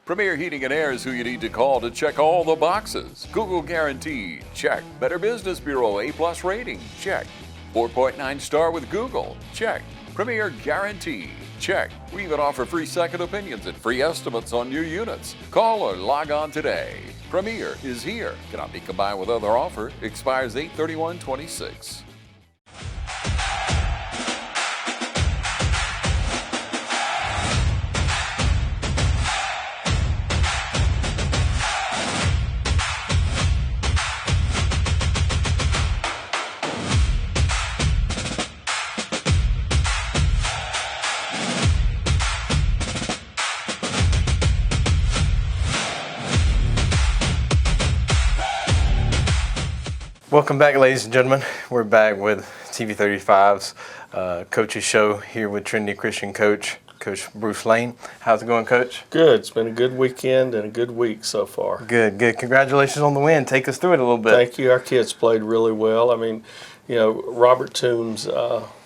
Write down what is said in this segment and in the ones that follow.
Premier Heating and Air is who you need to call to check all the boxes. Google Guarantee, check. Better Business Bureau A+ rating, check. 4.9 star with Google, check. Premier Guarantee, check. We even offer free second opinions and free estimates on new units. Call or log on today. Premier is here. Cannot be combined with other offer. Expires 8/31/26. Welcome back, ladies and gentlemen. We're back with TV35's Coach's Show here with Trinity Christian Coach Bruce Lane. How's it going, Coach? Good. It's been a good weekend and a good week so far. Good. Congratulations on the win. Take us through it a little bit. Thank you. Our kids played really well. I mean, Robert Toombs,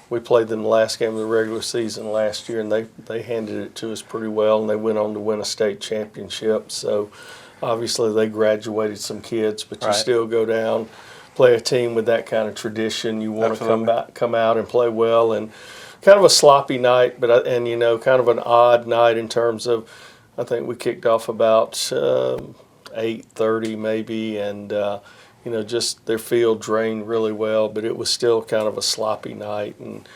we played them the last game of the regular season last year, and they handed it to us pretty well, and they went on to win a state championship. So, obviously, they graduated some kids, but you still go down, play a team with that kind of tradition. You want to come out and play well, and kind of a sloppy night, but kind of an odd night in terms of, I think we kicked off about 8:30 maybe, and just their field drained really well, but it was still kind of a sloppy night, and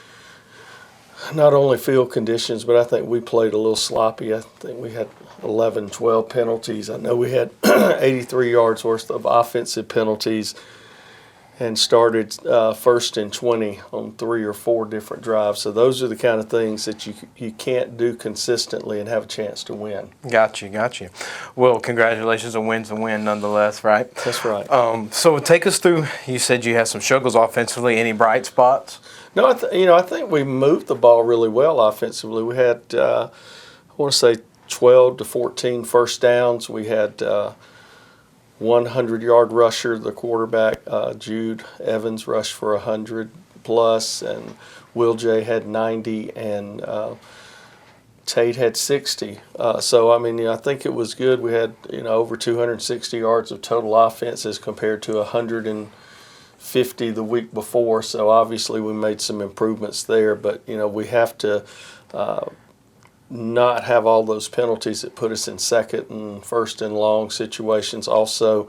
not only field conditions, but I think we played a little sloppy. I think we had 11, 12 penalties. I know we had 83 yards worth of offensive penalties, and started 1st and 20 on 3 or 4 different drives. So those are the kind of things that you can't do consistently and have a chance to win. Got you. Well, congratulations. A win's a win nonetheless, right? That's right. So take us through, you said you had some struggles offensively. Any bright spots? No, I think we moved the ball really well offensively. We had, I want to say, 12 to 14 first downs. We had 100-yard rusher, the quarterback, Jude Evans, rushed for 100 plus, and Will J had 90, and Tate had 60. So, I think it was good. We had, over 260 yards of total offense as compared to 150 the week before. So, obviously, we made some improvements there, but, we have to not have all those penalties that put us in 2nd and 1st and long situations. Also,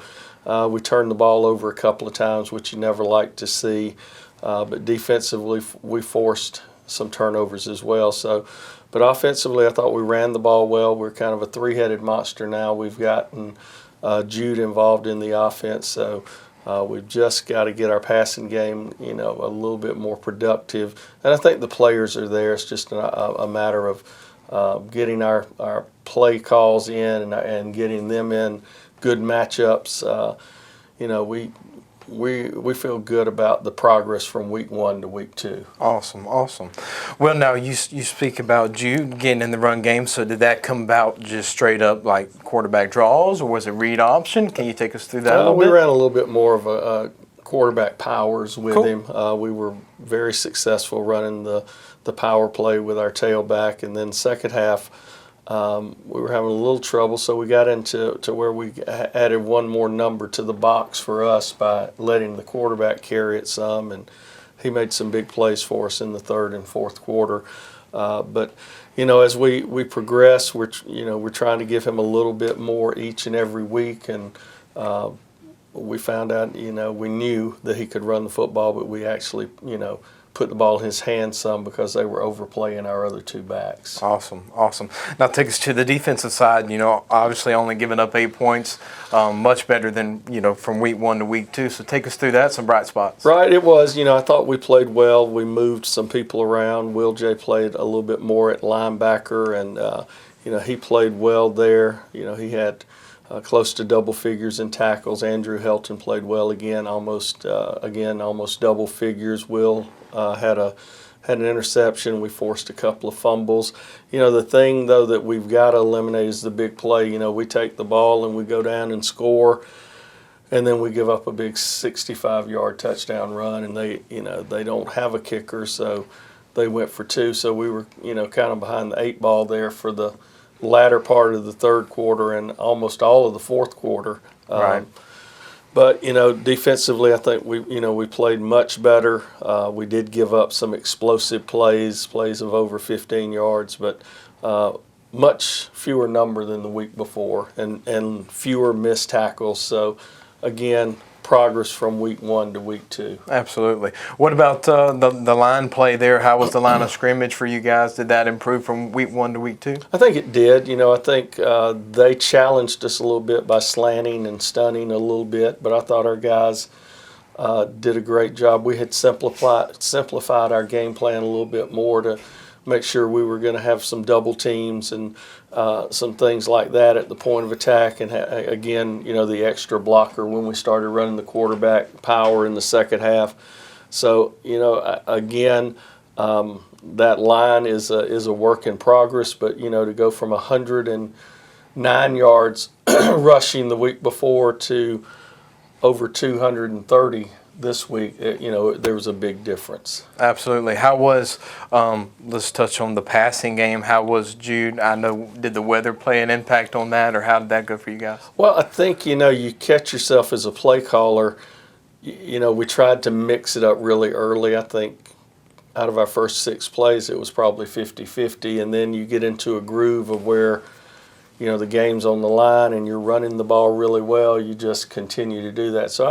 we turned the ball over a couple of times, which you never like to see. But defensively, we forced some turnovers as well. So, but offensively, I thought we ran the ball well. We're kind of a three-headed monster now. We've gotten Jude involved in the offense. So we've just got to get our passing game, a little bit more productive. And I think the players are there. It's just a matter of getting our play calls in and getting them in good matchups. We feel good about the progress from week 1 to week 2. Awesome. Well, now you speak about Jude getting in the run game. So did that come about just straight up like quarterback draws, or was it read option? Can you take us through that a little bit? We ran a little bit more of a quarterback powers with him. We were very successful running the power play with our tailback, and then second half we were having a little trouble, so we got into where we added one more number to the box for us by letting the quarterback carry it some, and he made some big plays for us in the 3rd and 4th quarter. But as we progress, we're trying to give him a little bit more each and every week, and we found out, we knew that he could run the football, but we actually, put the ball in his hands some because they were overplaying our other 2 backs. Awesome. Now take us to the defensive side. Obviously only giving up 8 points, much better than, from week 1 to week 2. So take us through that, some bright spots. Right, it was. I thought we played well. We moved some people around. Will J played a little bit more at linebacker, and, he played well there. He had close to double figures in tackles. Andrew Helton played well again, almost double figures. Will had an interception. We forced a couple of fumbles. The thing, though, that we've got to eliminate is the big play. We take the ball and we go down and score, and then we give up a big 65-yard touchdown run, and they don't have a kicker, so they went for 2. So we were, kind of behind the 8 ball there for the latter part of the third quarter and almost all of the fourth quarter. Right. But defensively, I think we played much better. We did give up some explosive plays of over 15 yards, but much fewer number than the week before, and fewer missed tackles. So, again, progress from week 1 to week 2. Absolutely. What about the line play there? How was the line of scrimmage for you guys? Did that improve from week 1 to week 2? I think it did. I think they challenged us a little bit by slanting and stunning a little bit, but I thought our guys did a great job. We had simplified our game plan a little bit more to make sure we were going to have some double teams and some things like that at the point of attack. And again, the extra blocker when we started running the quarterback power in the second half. So, again, that line is a work in progress. But, to go from 109 yards rushing the week before to over 230 this week, there was a big difference. Absolutely. How was, let's touch on the passing game. How was Jude? I know, did the weather play an impact on that, or how did that go for you guys? Well, I think, you catch yourself as a play caller. We tried to mix it up really early. I think out of our first 6 plays, it was probably 50-50, and then you get into a groove of where, the game's on the line and you're running the ball really well. You just continue to do that. So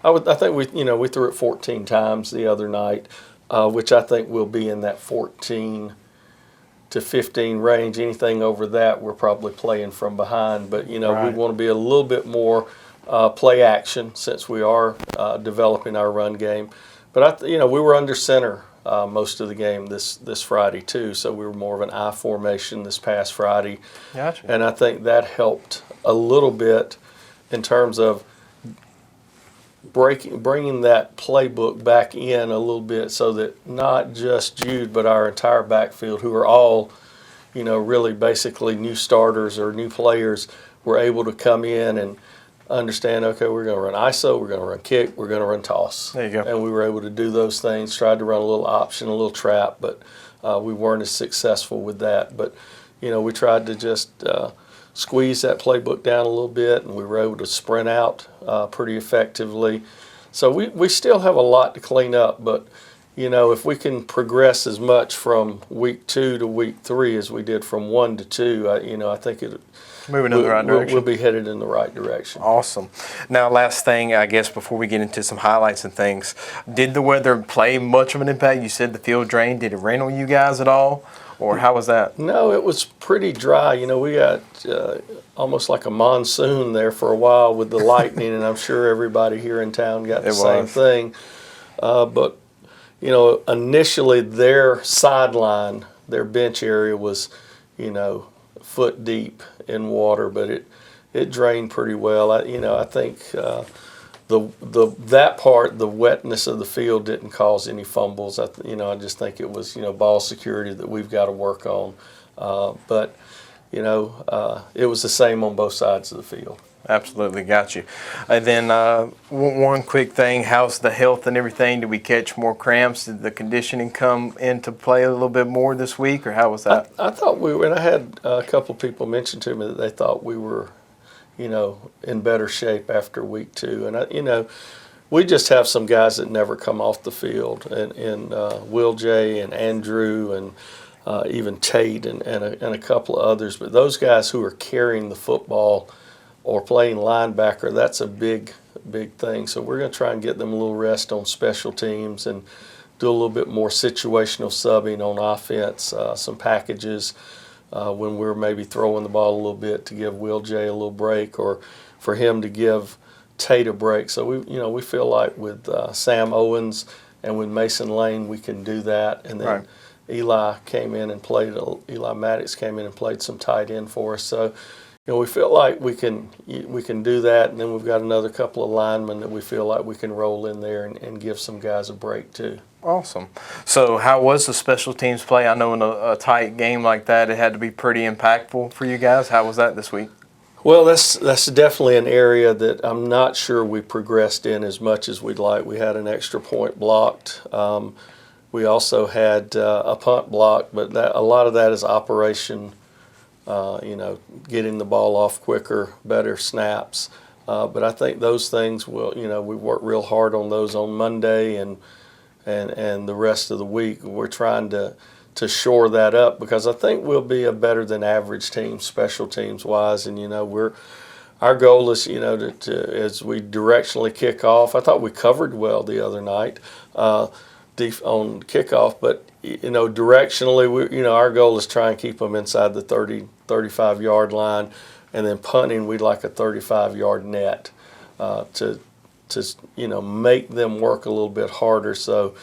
I think we threw it 14 times the other night, which I think will be in that 14 to 15 range. Anything over that, we're probably playing from behind. But Right. we want to be a little bit more play action since we are developing our run game. But we were under center most of the game this Friday too, so we were more of an I formation this past Friday. Gotcha. And I think that helped a little bit in terms of bringing that playbook back in a little bit, so that not just Jude but our entire backfield, who are all, really basically new starters or new players, were able to come in and understand, okay, we're going to run ISO, we're going to run kick, we're going to run toss. There you go. And we were able to do those things, tried to run a little option, a little trap, but we weren't as successful with that. But, we tried to just squeeze that playbook down a little bit, and we were able to sprint out pretty effectively. So we still have a lot to clean up, but if we can progress as much from week 2 to week 3 as we did from 1 to 2, I think Moving in the right direction. We'll be headed in the right direction. Awesome. Now, last thing, I guess, before we get into some highlights and things, did the weather play much of an impact? You said the field drained. Did it rain on you guys at all, or how was that? No, it was pretty dry. We got almost like a monsoon there for a while with the lightning, and I'm sure everybody here in town got the same thing. But, initially their sideline, their bench area was, foot deep in water, but it drained pretty well. I think that part, the wetness of the field, didn't cause any fumbles. I just think it was ball security that we've got to work on. But it was the same on both sides of the field. Absolutely, got you. And then one quick thing, how's the health and everything? Did we catch more cramps? Did the conditioning come into play a little bit more this week, or how was that? I thought and I had a couple of people mention to me that they thought we were, in better shape after week 2. And, we just have some guys that never come off the field, and Will J and Andrew and even Tate and a couple of others. But those guys who are carrying the football or playing linebacker, that's a big thing. So we're going to try and get them a little rest on special teams and do a little bit more situational subbing on offense, some packages when we're maybe throwing the ball a little bit to give Will J a little break, or for him to give Tate a break. So we feel like with Sam Owens and with Mason Lane we can do that. And then Right. Eli Maddox came in and played some tight end for us. So we feel like we can do that, and then we've got another couple of linemen that we feel like we can roll in there and give some guys a break too. Awesome. So how was the special teams play? I know in a tight game like that, it had to be pretty impactful for you guys. How was that this week? Well, that's definitely an area that I'm not sure we progressed in as much as we'd like. We had an extra point blocked. We also had a punt blocked, but a lot of that is operation getting the ball off quicker, better snaps. But I think those things will, we worked real hard on those on Monday and the rest of the week. We're trying to shore that up because I think we'll be a better than average team, special teams wise. And our goal is, to as we directionally kick off. I thought we covered well the other night on kickoff, but directionally, our goal is try and keep them inside the 30, 35-yard line, and then punting, we'd like a 35-yard net to make them work a little bit harder. So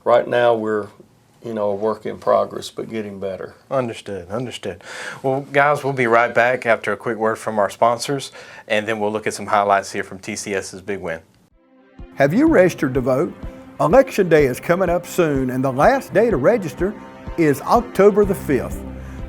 right now we're a work in progress, but getting better. Understood. Well, guys, we'll be right back after a quick word from our sponsors, and then we'll look at some highlights here from TCS's big win. Have you registered to vote? Election Day is coming up soon, and the last day to register is October the 5th.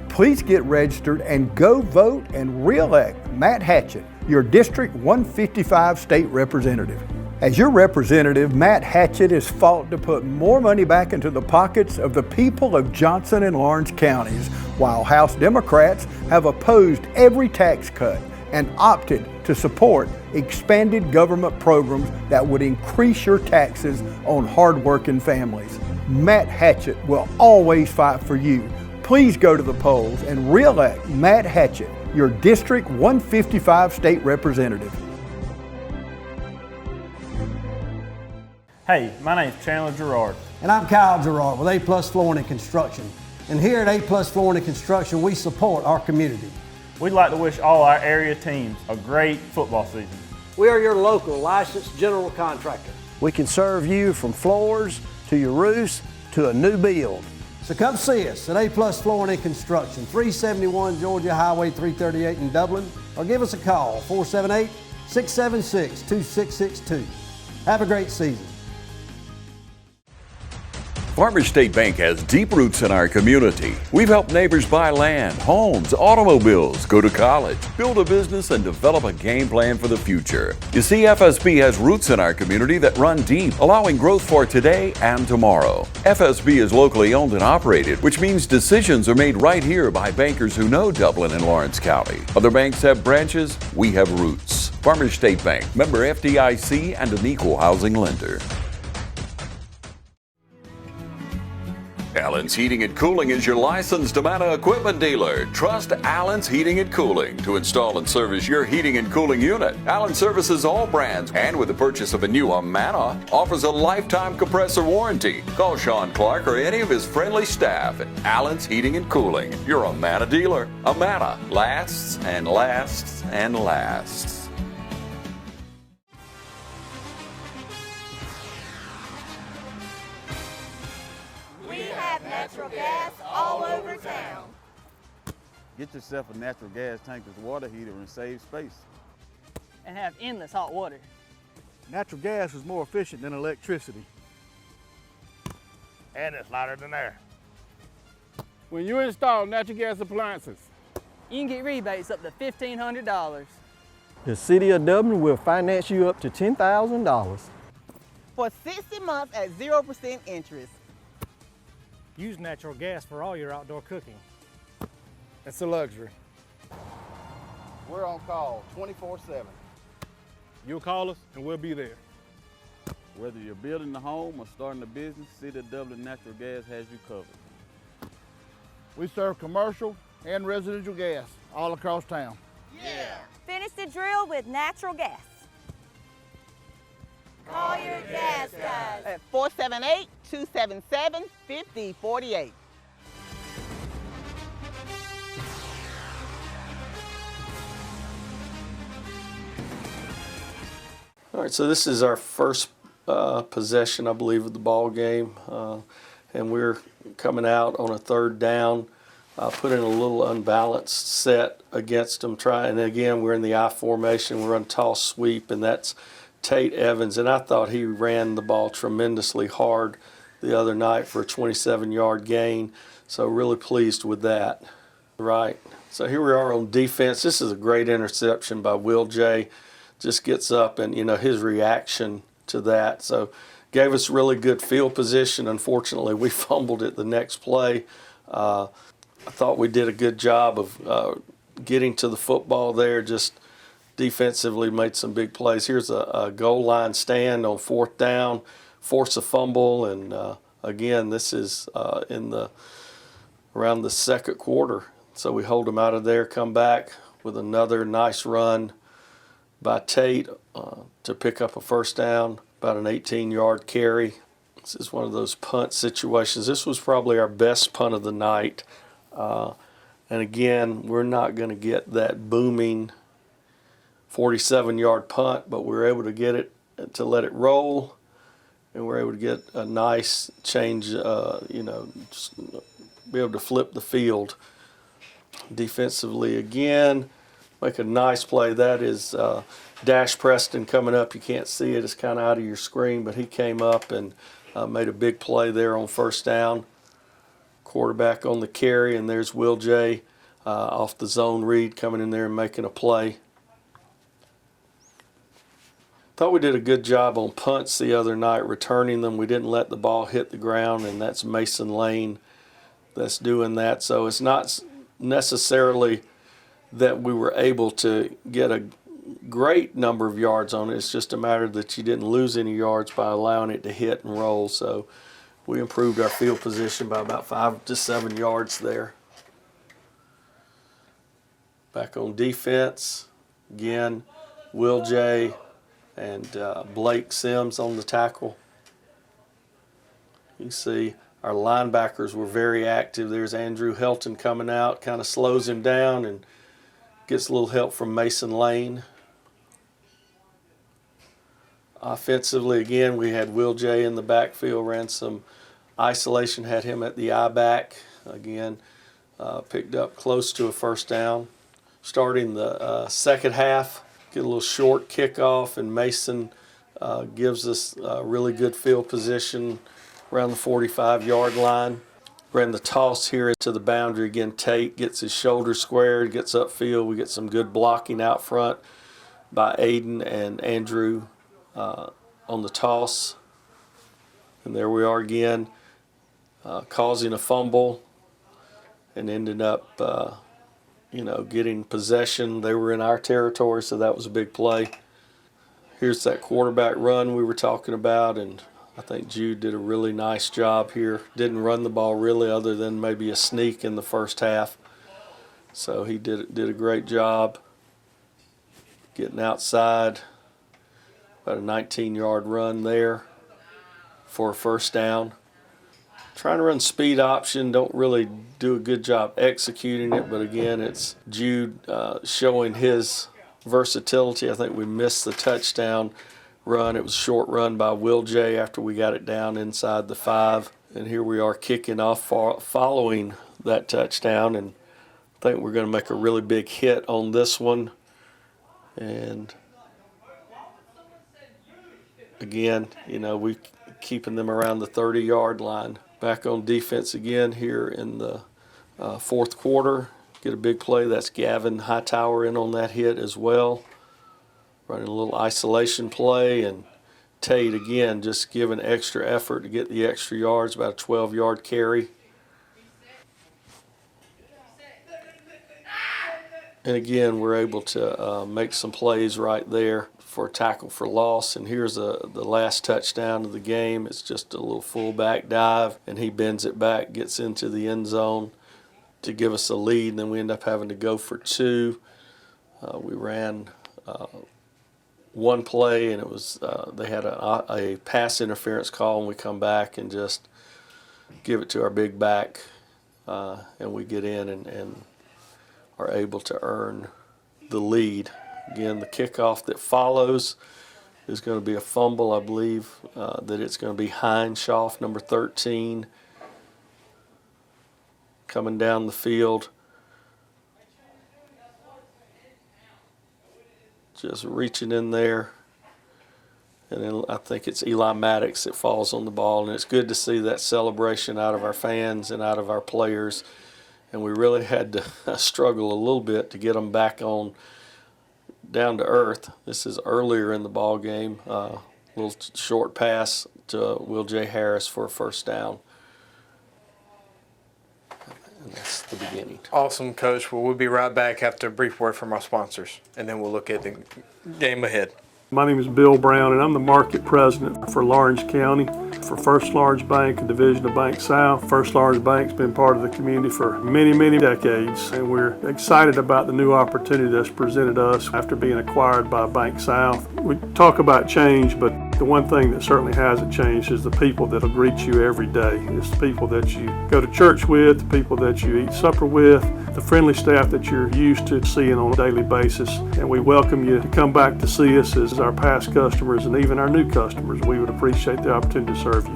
Please get registered and go vote and re-elect Matt Hatchett, your District 155 state representative. As your representative, Matt Hatchett has fought to put more money back into the pockets of the people of Johnson and Lawrence counties, while House Democrats have opposed every tax cut and opted to support expanded government programs that would increase your taxes on hard-working families. Matt Hatchett will always fight for you. Please go to the polls and re-elect Matt Hatchett, your District 155 state representative. Hey, my name's Chandler Gerard. And I'm Kyle Gerard with A+ Flooring and Construction. And here at A+ Flooring and Construction, we support our community. We'd like to wish all our area teams a great football season. We are your local licensed general contractor. We can serve you from floors to your roofs to a new build. So come see us at A+ Flooring and Construction, 371 Georgia Highway 338 in Dublin, or give us a call, 478-676-2662. Have a great season. Farmers State Bank has deep roots in our community. We've helped neighbors buy land, homes, automobiles, go to college, build a business, and develop a game plan for the future. You see, FSB has roots in our community that run deep, allowing growth for today and tomorrow. FSB is locally owned and operated, which means decisions are made right here by bankers who know Dublin and Lawrence County. Other banks have branches, we have roots. Farmers State Bank, member FDIC, and an equal housing lender. Allen's Heating and Cooling is your licensed Amana equipment dealer. Trust Allen's Heating and Cooling to install and service your heating and cooling unit. Allen services all brands, and with the purchase of a new Amana, offers a lifetime compressor warranty. Call Sean Clark or any of his friendly staff at Allen's Heating and Cooling, your Amana dealer. Amana lasts and lasts and lasts. Natural gas all over town. Get yourself a natural gas tankless water heater and save space. And have endless hot water. Natural gas is more efficient than electricity. And it's lighter than air. When you install natural gas appliances, you can get rebates up to $1,500. The City of Dublin will finance you up to $10,000. For 60 months at 0% interest. Use natural gas for all your outdoor cooking. It's a luxury. We're on call 24/7. You'll call us and we'll be there. Whether you're building a home or starting a business, City of Dublin Natural Gas has you covered. We serve commercial and residential gas all across town. Yeah. Finish the drill with natural gas. Call your gas guys at 478-277-5048. All right, so this is our first possession, I believe, of the ball game, and we're coming out on a third down, put in a little unbalanced set against them. And again, we're in the I formation. We're on toss sweep, and that's Tate Evans, and I thought he ran the ball tremendously hard the other night for a 27-yard gain, so really pleased with that. Right, so here we are on defense. This is a great interception by Will J. Just gets up and, his reaction to that. So gave us really good field position. Unfortunately, we fumbled it the next play. I thought we did a good job of getting to the football there, just defensively made some big plays. Here's a goal line stand on 4th down, force a fumble, and again, this is around the second quarter. So we hold them out of there, come back with another nice run by Tate to pick up a first down, about an 18-yard carry. This is one of those punt situations. This was probably our best punt of the night. And again, we're not going to get that booming 47-yard punt, but we were able to get it to let it roll, and we're able to get a nice change, just be able to flip the field defensively again. Make a nice play. That is Dash Preston coming up. You can't see it. It's kind of out of your screen, but he came up and made a big play there on first down. Quarterback on the carry, and there's Will J off the zone read coming in there and making a play. Thought we did a good job on punts the other night, returning them. We didn't let the ball hit the ground, and that's Mason Lane that's doing that. So it's not necessarily that we were able to get a great number of yards on it. It's just a matter that you didn't lose any yards by allowing it to hit and roll. So we improved our field position by about 5 to 7 yards there. Back on defense, again, Will J and Blake Sims on the tackle. You see our linebackers were very active. There's Andrew Helton coming out, kind of slows him down and gets a little help from Mason Lane. Offensively, again, we had Will J in the backfield, ran some isolation, had him at the I-back. Again, picked up close to a first down. Starting the second half, get a little short kickoff, and Mason gives us a really good field position around the 45-yard line. Ran the toss here into the boundary. Again, Tate gets his shoulder squared, gets upfield. We get some good blocking out front by Aiden and Andrew on the toss. And there we are again, causing a fumble and ended up, getting possession. They were in our territory, so that was a big play. Here's that quarterback run we were talking about, and I think Jude did a really nice job here. Didn't run the ball really other than maybe a sneak in the first half. So he did a great job getting outside. About a 19-yard run there for a first down. Trying to run speed option, don't really do a good job executing it, but again, it's Jude showing his versatility. I think we missed the touchdown run. It was a short run by Will J after we got it down inside the 5. And here we are kicking off following that touchdown, and I think we're going to make a really big hit on this one. And again, we keeping them around the 30-yard line. Back on defense again here in the fourth quarter. Get a big play. That's Gavin Hightower in on that hit as well. Running a little isolation play, and Tate again just giving extra effort to get the extra yards, about a 12-yard carry. And again, we're able to make some plays right there for a tackle for loss. And here's the last touchdown of the game. It's just a little fullback dive, and he bends it back, gets into the end zone to give us a lead, and then we end up having to go for 2. We ran one play, and it was they had a pass interference call, and we come back and just give it to our big back, and we get in and are able to earn the lead. Again, the kickoff that follows is going to be a fumble. I believe that it's going to be Hineshoff, number 13, coming down the field. Just reaching in there. And then I think it's Eli Maddox that falls on the ball. And it's good to see that celebration out of our fans and out of our players. And we really had to struggle a little bit to get them back on down to earth. This is earlier in the ball game. Little short pass to Will J. Harris for a first down. and that's the beginning. Awesome, Coach. Well, we'll be right back after a brief word from our sponsors, and then we'll look at the game ahead. My name is Bill Brown, and I'm the market president for Lawrence County for First Large Bank, a division of Bank South. First Large Bank's been part of the community for many, many decades, and we're excited about the new opportunity that's presented us after being acquired by Bank South. We talk about change, but the one thing that certainly hasn't changed is the people that'll greet you every day. It's the people that you go to church with, the people that you eat supper with, the friendly staff that you're used to seeing on a daily basis. And we welcome you to come back to see us as our past customers and even our new customers. We would appreciate the opportunity to serve you.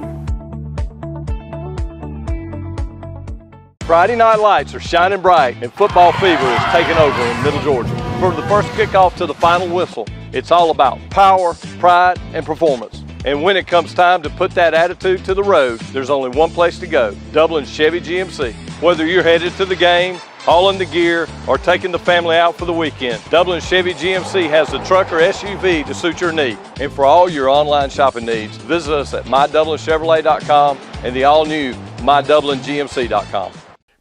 Friday night lights are shining bright and football fever is taking over in Middle Georgia. From the first kickoff to the final whistle, it's all about power, pride, and performance. And when it comes time to put that attitude to the road, there's only one place to go, Dublin Chevy GMC. Whether you're headed to the game, hauling the gear, or taking the family out for the weekend, Dublin Chevy GMC has the truck or SUV to suit your need. And for all your online shopping needs, visit us at mydublinchevrolet.com and the all-new mydublinGMC.com.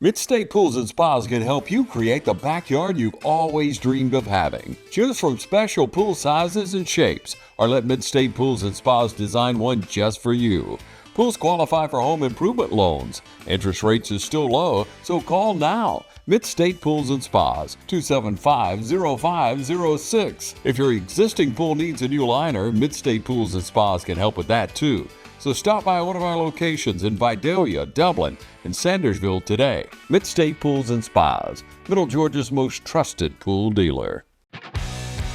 Midstate Pools and Spas can help you create the backyard you've always dreamed of having. Choose from special pool sizes and shapes, or let Midstate Pools and Spas design one just for you. Pools qualify for home improvement loans. Interest rates is still low, so call now. Midstate Pools and Spas, 275-0506. If your existing pool needs a new liner, Midstate Pools and Spas can help with that too. So stop by one of our locations in Vidalia, Dublin, and Sandersville today. Midstate Pools and Spas, Middle Georgia's most trusted pool dealer.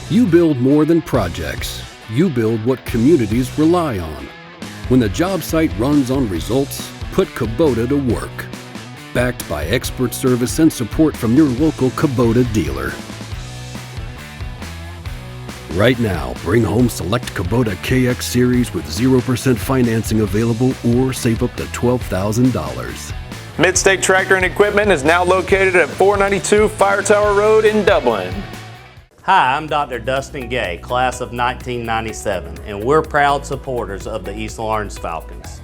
You build more than projects. You build what communities rely on. When the job site runs on results, put Kubota to work. Backed by expert service and support from your local Kubota dealer. Right now, bring home select Kubota KX Series with 0% financing available or save up to $12,000. Midstate Tractor and Equipment is now located at 492 Fire Tower Road in Dublin. Hi, I'm Dr. Dustin Gay, class of 1997, and we're proud supporters of the East Lawrence Falcons.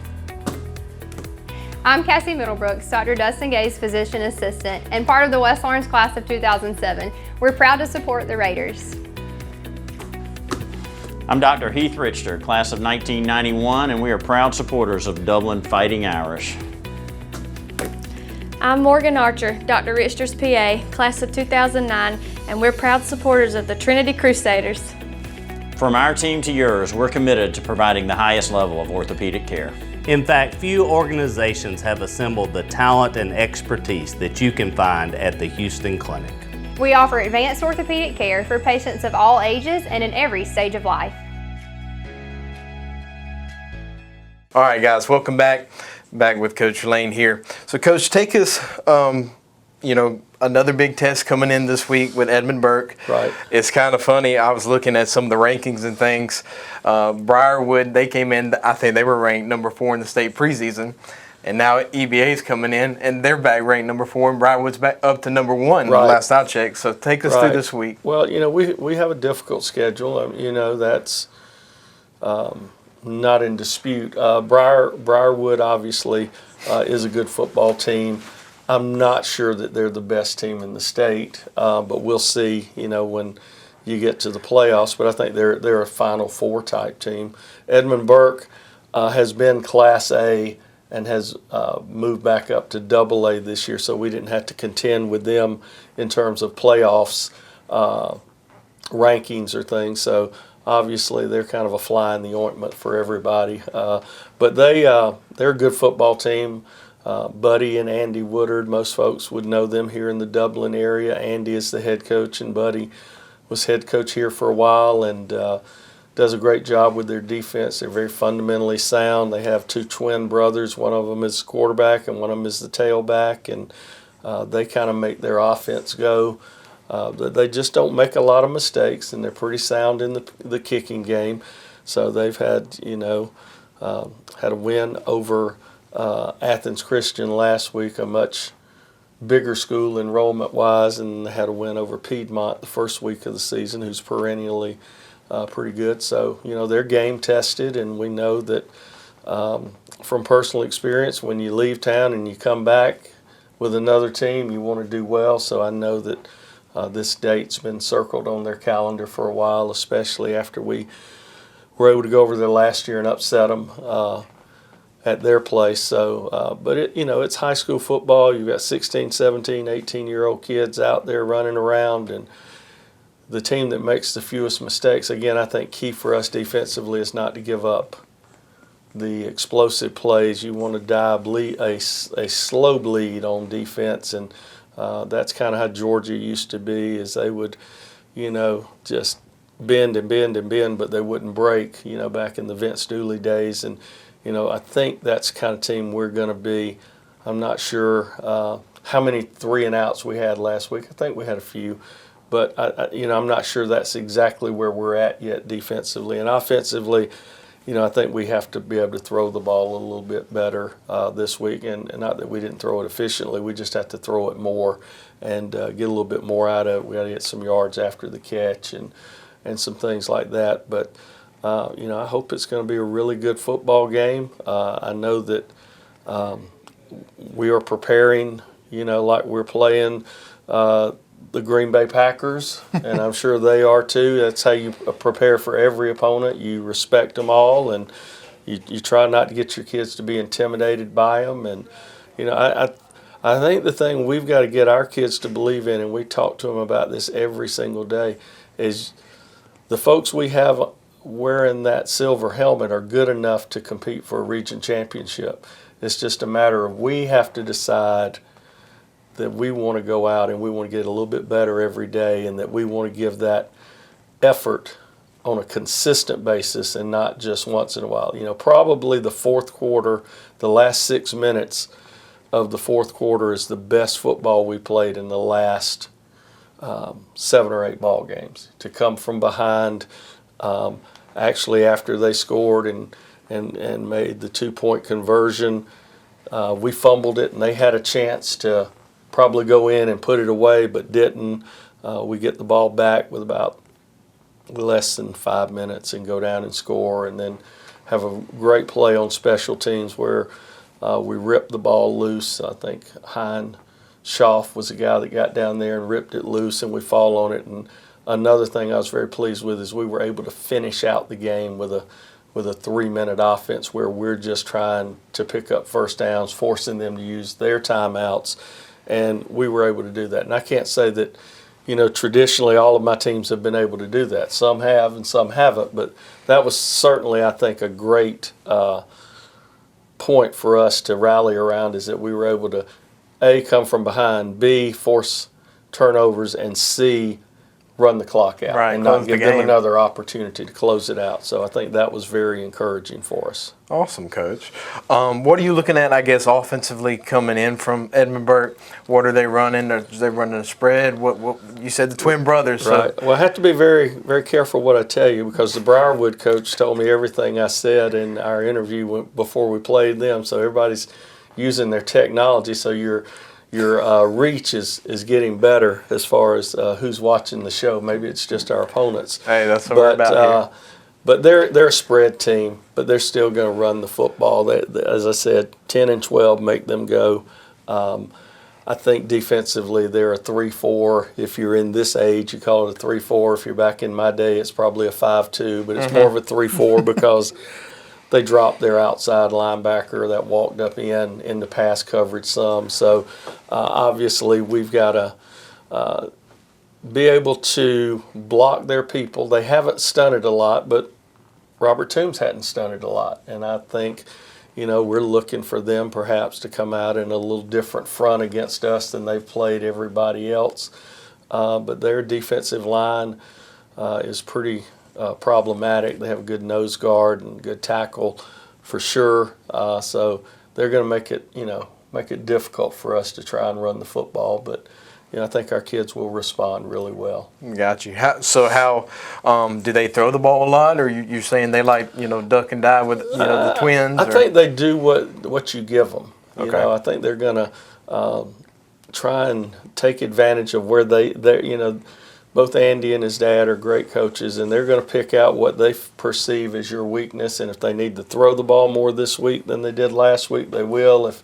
I'm Cassie Middlebrooks, Dr. Dustin Gay's physician assistant, and part of the West Lawrence class of 2007. We're proud to support the Raiders. I'm Dr. Heath Richter, class of 1991, and we are proud supporters of Dublin Fighting Irish. I'm Morgan Archer, Dr. Richter's PA, class of 2009, and we're proud supporters of the Trinity Crusaders. From our team to yours, we're committed to providing the highest level of orthopedic care. In fact, few organizations have assembled the talent and expertise that you can find at the Houston Clinic. We offer advanced orthopedic care for patients of all ages and in every stage of life. All right, guys, welcome back. Back with Coach Lane here. So, Coach, take us, another big test coming in this week with Edmund Burke. Right. It's kind of funny. I was looking at some of the rankings and things. Briarwood, they came in, I think they were ranked number 4 in the state preseason. And now EBA's coming in, and they're back ranked number 4, and Briarwood's back up to number 1 last I checked. So take us through this week. Well, we have a difficult schedule. That's not in dispute. Briarwood obviously is a good football team. I'm not sure that they're the best team in the state, but we'll see. When you get to the playoffs. But I think they're a Final Four type team. Edmund Burke has been Class A and has moved back up to AA this year, so we didn't have to contend with them in terms of playoffs rankings or things. So obviously they're kind of a fly in the ointment for everybody. But they're a good football team. Buddy and Andy Woodard, most folks would know them here in the Dublin area. Andy is the head coach, and Buddy was head coach here for a while and does a great job with their defense. They're very fundamentally sound. They have 2 twin brothers. One of them is quarterback and one of them is the tailback, and they kind of make their offense go. They just don't make a lot of mistakes, and they're pretty sound in the kicking game. So they've had, had a win over Athens Christian last week, a much bigger school enrollment-wise, and they had a win over Piedmont the first week of the season, who's perennially pretty good. So, they're game tested, and we know that from personal experience, when you leave town and you come back with another team, you want to do well. So I know that this date's been circled on their calendar for a while, especially after we were able to go over there last year and upset them at their place. So, but it's high school football. You've got 16, 17, 18-year-old kids out there running around, and the team that makes the fewest mistakes, again, I think key for us defensively is not to give up the explosive plays. You want to a slow bleed on defense, and that's kind of how Georgia used to be, is they would, just bend and bend and bend, but they wouldn't break, back in the Vince Dooley days. And, I think that's the kind of team we're going to be. I'm not sure how many 3-and-outs we had last week. I think we had a few. But, I'm not sure that's exactly where we're at yet defensively. And offensively, I think we have to be able to throw the ball a little bit better this week. And not that we didn't throw it efficiently. We just have to throw it more and get a little bit more out of it. We got to get some yards after the catch and some things like that. But, I hope it's going to be a really good football game. I know that we are preparing, like we're playing the Green Bay Packers, and I'm sure they are too. That's how you prepare for every opponent. You respect them all, and you try not to get your kids to be intimidated by them. And, I think the thing we've got to get our kids to believe in, and we talk to them about this every single day, is the folks we have wearing that silver helmet are good enough to compete for a region championship. It's just a matter of we have to decide that we want to go out and we want to get a little bit better every day, and that we want to give that effort on a consistent basis and not just once in a while. Probably the fourth quarter, the last 6 minutes of the fourth quarter is the best football we played in the last 7 or 8 ball games. To come from behind, actually after they scored and made the 2-point conversion, we fumbled it and they had a chance to probably go in and put it away, but didn't. We get the ball back with about less than 5 minutes and go down and score, and then have a great play on special teams where we ripped the ball loose. I think Hein Schaff was the guy that got down there and ripped it loose, and we fall on it. And another thing I was very pleased with is we were able to finish out the game with a 3-minute offense where we're just trying to pick up first downs, forcing them to use their timeouts, and we were able to do that. And I can't say that, traditionally all of my teams have been able to do that. Some have and some haven't, but that was certainly, I think, a great point for us to rally around, is that we were able to, A, come from behind, B, force turnovers, and C, run the clock out, right, and not give them another opportunity to close it out. So I think that was very encouraging for us. Awesome, Coach. What are you looking at, I guess, offensively coming in from Edmundburg? What are they running? Are they running a spread? What you said the twin brothers. So. Right. Well, I have to be very, very careful what I tell you, because the Briarwood coach told me everything I said in our interview before we played them. So everybody's using their technology. So your reach is getting better as far as who's watching the show. Maybe it's just our opponents. Hey, that's what we're about here. But they're a spread team, but they're still going to run the football. As I said, 10 and 12 make them go. I think defensively they're a 3-4. If you're in this age, you call it a 3-4. If you're back in my day, it's probably a 5-2, but it's more of a 3-4 because they dropped their outside linebacker that walked up in the pass coverage some. So obviously we've got to be able to block their people. They haven't stunted a lot, but Robert Toombs hadn't stunted a lot. And I think, we're looking for them perhaps to come out in a little different front against us than they've played everybody else. But their defensive line is pretty problematic. They have a good nose guard and good tackle for sure. So they're going to make it difficult for us to try and run the football. But I think our kids will respond really well. Got you. How do they throw the ball a lot, or you saying they like duck and dive with the twins? I think they do what you give them. Okay. I think they're going to try and take advantage of where they both Andy and his dad are great coaches, and they're going to pick out what they perceive as your weakness. And if they need to throw the ball more this week than they did last week, they will. If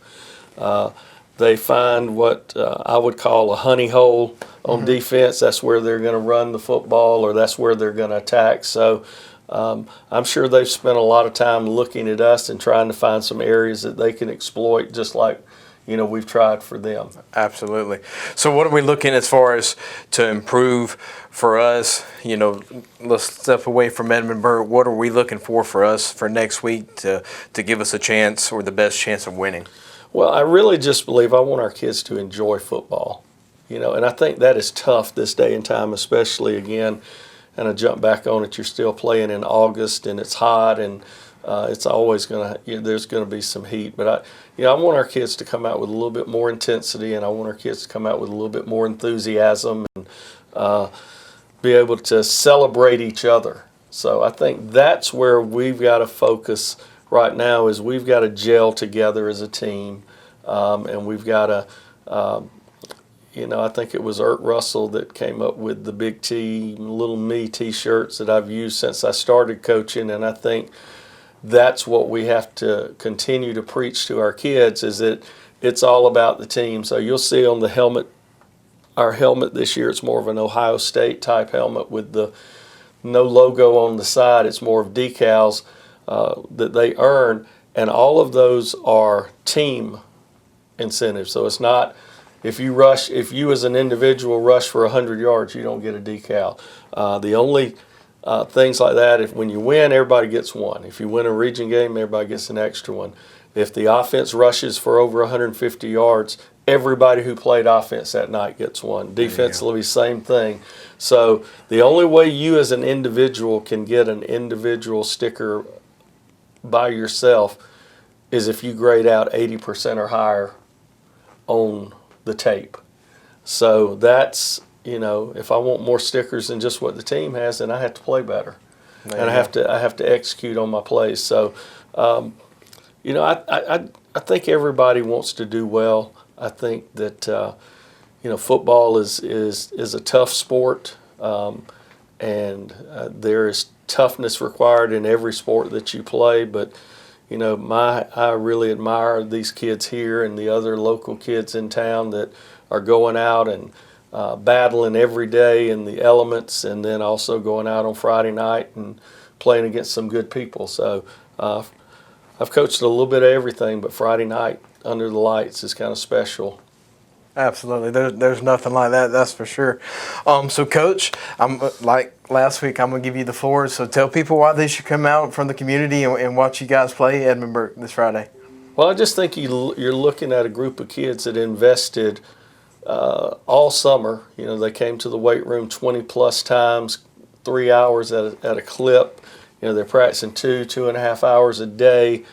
they find what I would call a honey hole on defense. That's where they're going to run the football, or that's where they're going to attack. So I'm sure they've spent a lot of time looking at us and trying to find some areas that they can exploit, just like we've tried for them. Absolutely. So what are we looking as far as to improve for us? Let's step away from Edmundburg. What are we looking for us for next week to give us a chance, or the best chance of winning? Well, I really just believe I want our kids to enjoy football, and I think that is tough this day and time, especially again, and I jump back on it, you're still playing in August and it's hot, and it's always there's going to be some heat. But I want our kids to come out with a little bit more intensity, and I want our kids to come out with a little bit more enthusiasm, and be able to celebrate each other. So I think that's where we've got to focus right now, is we've got to gel together as a team, and we've got to, I think it was Ert Russell that came up with the Big T, Little Me T-shirts that I've used since I started coaching, and I think that's what we have to continue to preach to our kids, is that it's all about the team. So you'll see on the helmet, our helmet this year, it's more of an Ohio State type helmet with the no logo on the side. It's more of decals that they earn, and all of those are team incentives. So it's not, if you as an individual rush for 100 yards, you don't get a decal. The only things like that, when you win, everybody gets one. If you win a region game, everybody gets an extra one. If the offense rushes for over 150 yards, everybody who played offense that night gets one. Defensively, same thing. So the only way you as an individual can get an individual sticker by yourself is if you grade out 80% or higher on the tape. So that's, if I want more stickers than just what the team has, then I have to play better, and I have to execute on my plays. So, I think everybody wants to do well. I think that football is a tough sport, and there is toughness required in every sport that you play. But I really admire these kids here and the other local kids in town that are going out and battling every day in the elements, and then also going out on Friday night and playing against some good people. So I've coached a little bit of everything, but Friday night under the lights is kind of special. Absolutely. There's nothing like that, that's for sure. So, Coach, like last week, I'm going to give you the floor. So tell people why they should come out from the community and watch you guys play Edmundburg this Friday. Well, I just think you're looking at a group of kids that invested all summer. They came to the weight room 20-plus times, 3 hours at a clip. They're practicing 2.5 hours a day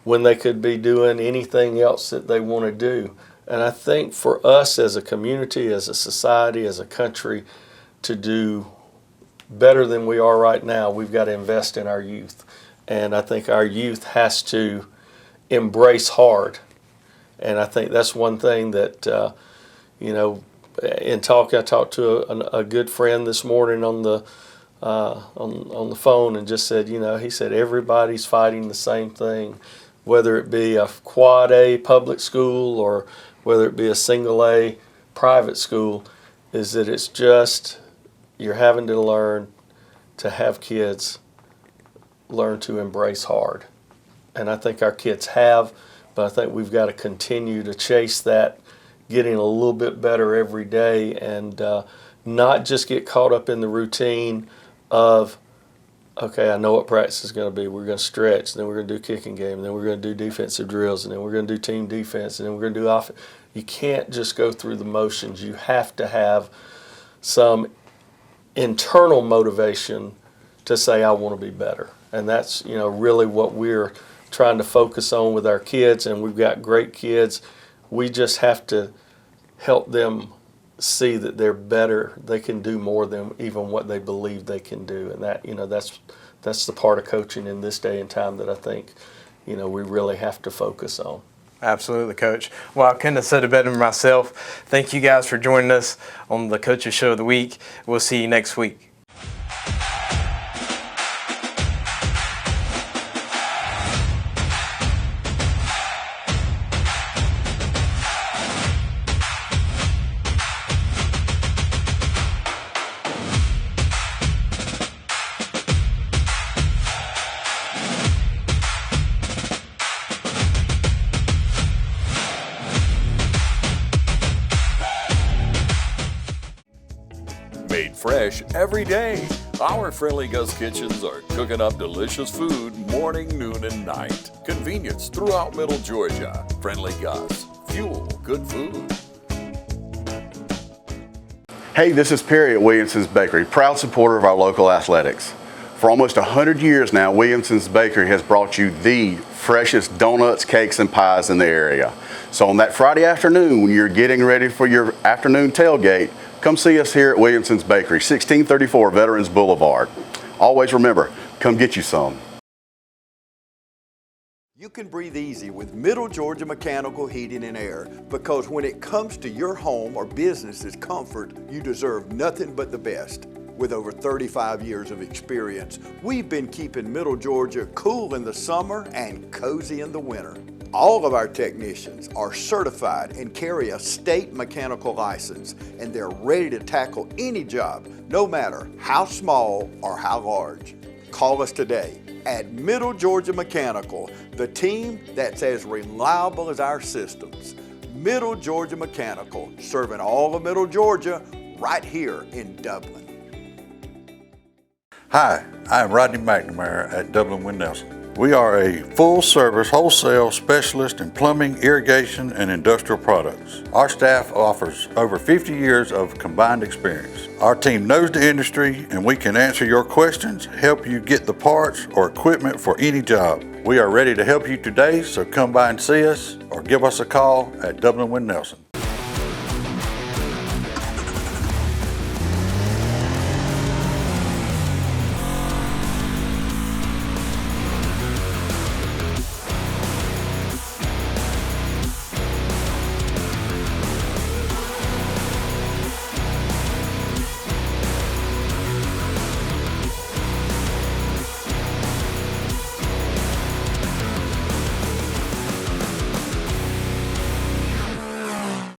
when they could be doing anything else that they want to do. And I think for us as a community, as a society, as a country, to do better than we are right now, we've got to invest in our youth. And I think our youth has to embrace hard. And I think that's one thing that, in talking, I talked to a good friend this morning on the phone, and just said, he said everybody's fighting the same thing, whether it be a quad A public school or whether it be a single A private school, is that it's just you're having to learn to have kids learn to embrace hard. And I think our kids have, but I think we've got to continue to chase that, getting a little bit better every day, and not just get caught up in the routine of, okay, I know what practice is going to be. We're going to stretch, then we're going to do kicking game, then we're going to do defensive drills, and then we're going to do team defense, and then we're going to do offense. You can't just go through the motions. You have to have some internal motivation to say, I want to be better. And that's, really what we're trying to focus on with our kids, and we've got great kids. We just have to help them see that they're better. They can do more than even what they believe they can do, and that that's the part of coaching in this day and time that I think we really have to focus on. Absolutely, Coach. Well, I couldn't have said it better myself. Thank you guys for joining us on the Coaches Show of the Week. We'll see you next week. fresh every day. Our Friendly Gus kitchens are cooking up delicious food morning, noon, and night. Convenience throughout Middle Georgia. Friendly Gus. Fuel good food. Hey, this is Perry at Williamson's Bakery, proud supporter of our local athletics. For almost 100 years now, Williamson's Bakery has brought you the freshest donuts, cakes, and pies in the area. So on that Friday afternoon, when you're getting ready for your afternoon tailgate, come see us here at Williamson's Bakery, 1634 Veterans Boulevard. Always remember, come get you some. You can breathe easy with Middle Georgia Mechanical Heating and Air, because when it comes to your home or business's comfort, you deserve nothing but the best. With over 35 years of experience, we've been keeping Middle Georgia cool in the summer and cozy in the winter. All of our technicians are certified and carry a state mechanical license, and they're ready to tackle any job, no matter how small or how large. Call us today at Middle Georgia Mechanical, the team that's as reliable as our systems. Middle Georgia Mechanical, serving all of Middle Georgia right here in Dublin. Hi, I'm Rodney McNamara at Dublin Wind Nelson. We are a full-service wholesale specialist in plumbing, irrigation, and industrial products. Our staff offers over 50 years of combined experience. Our team knows the industry, and we can answer your questions, help you get the parts or equipment for any job. We are ready to help you today, so come by and see us or give us a call at Dublin Wind Nelson.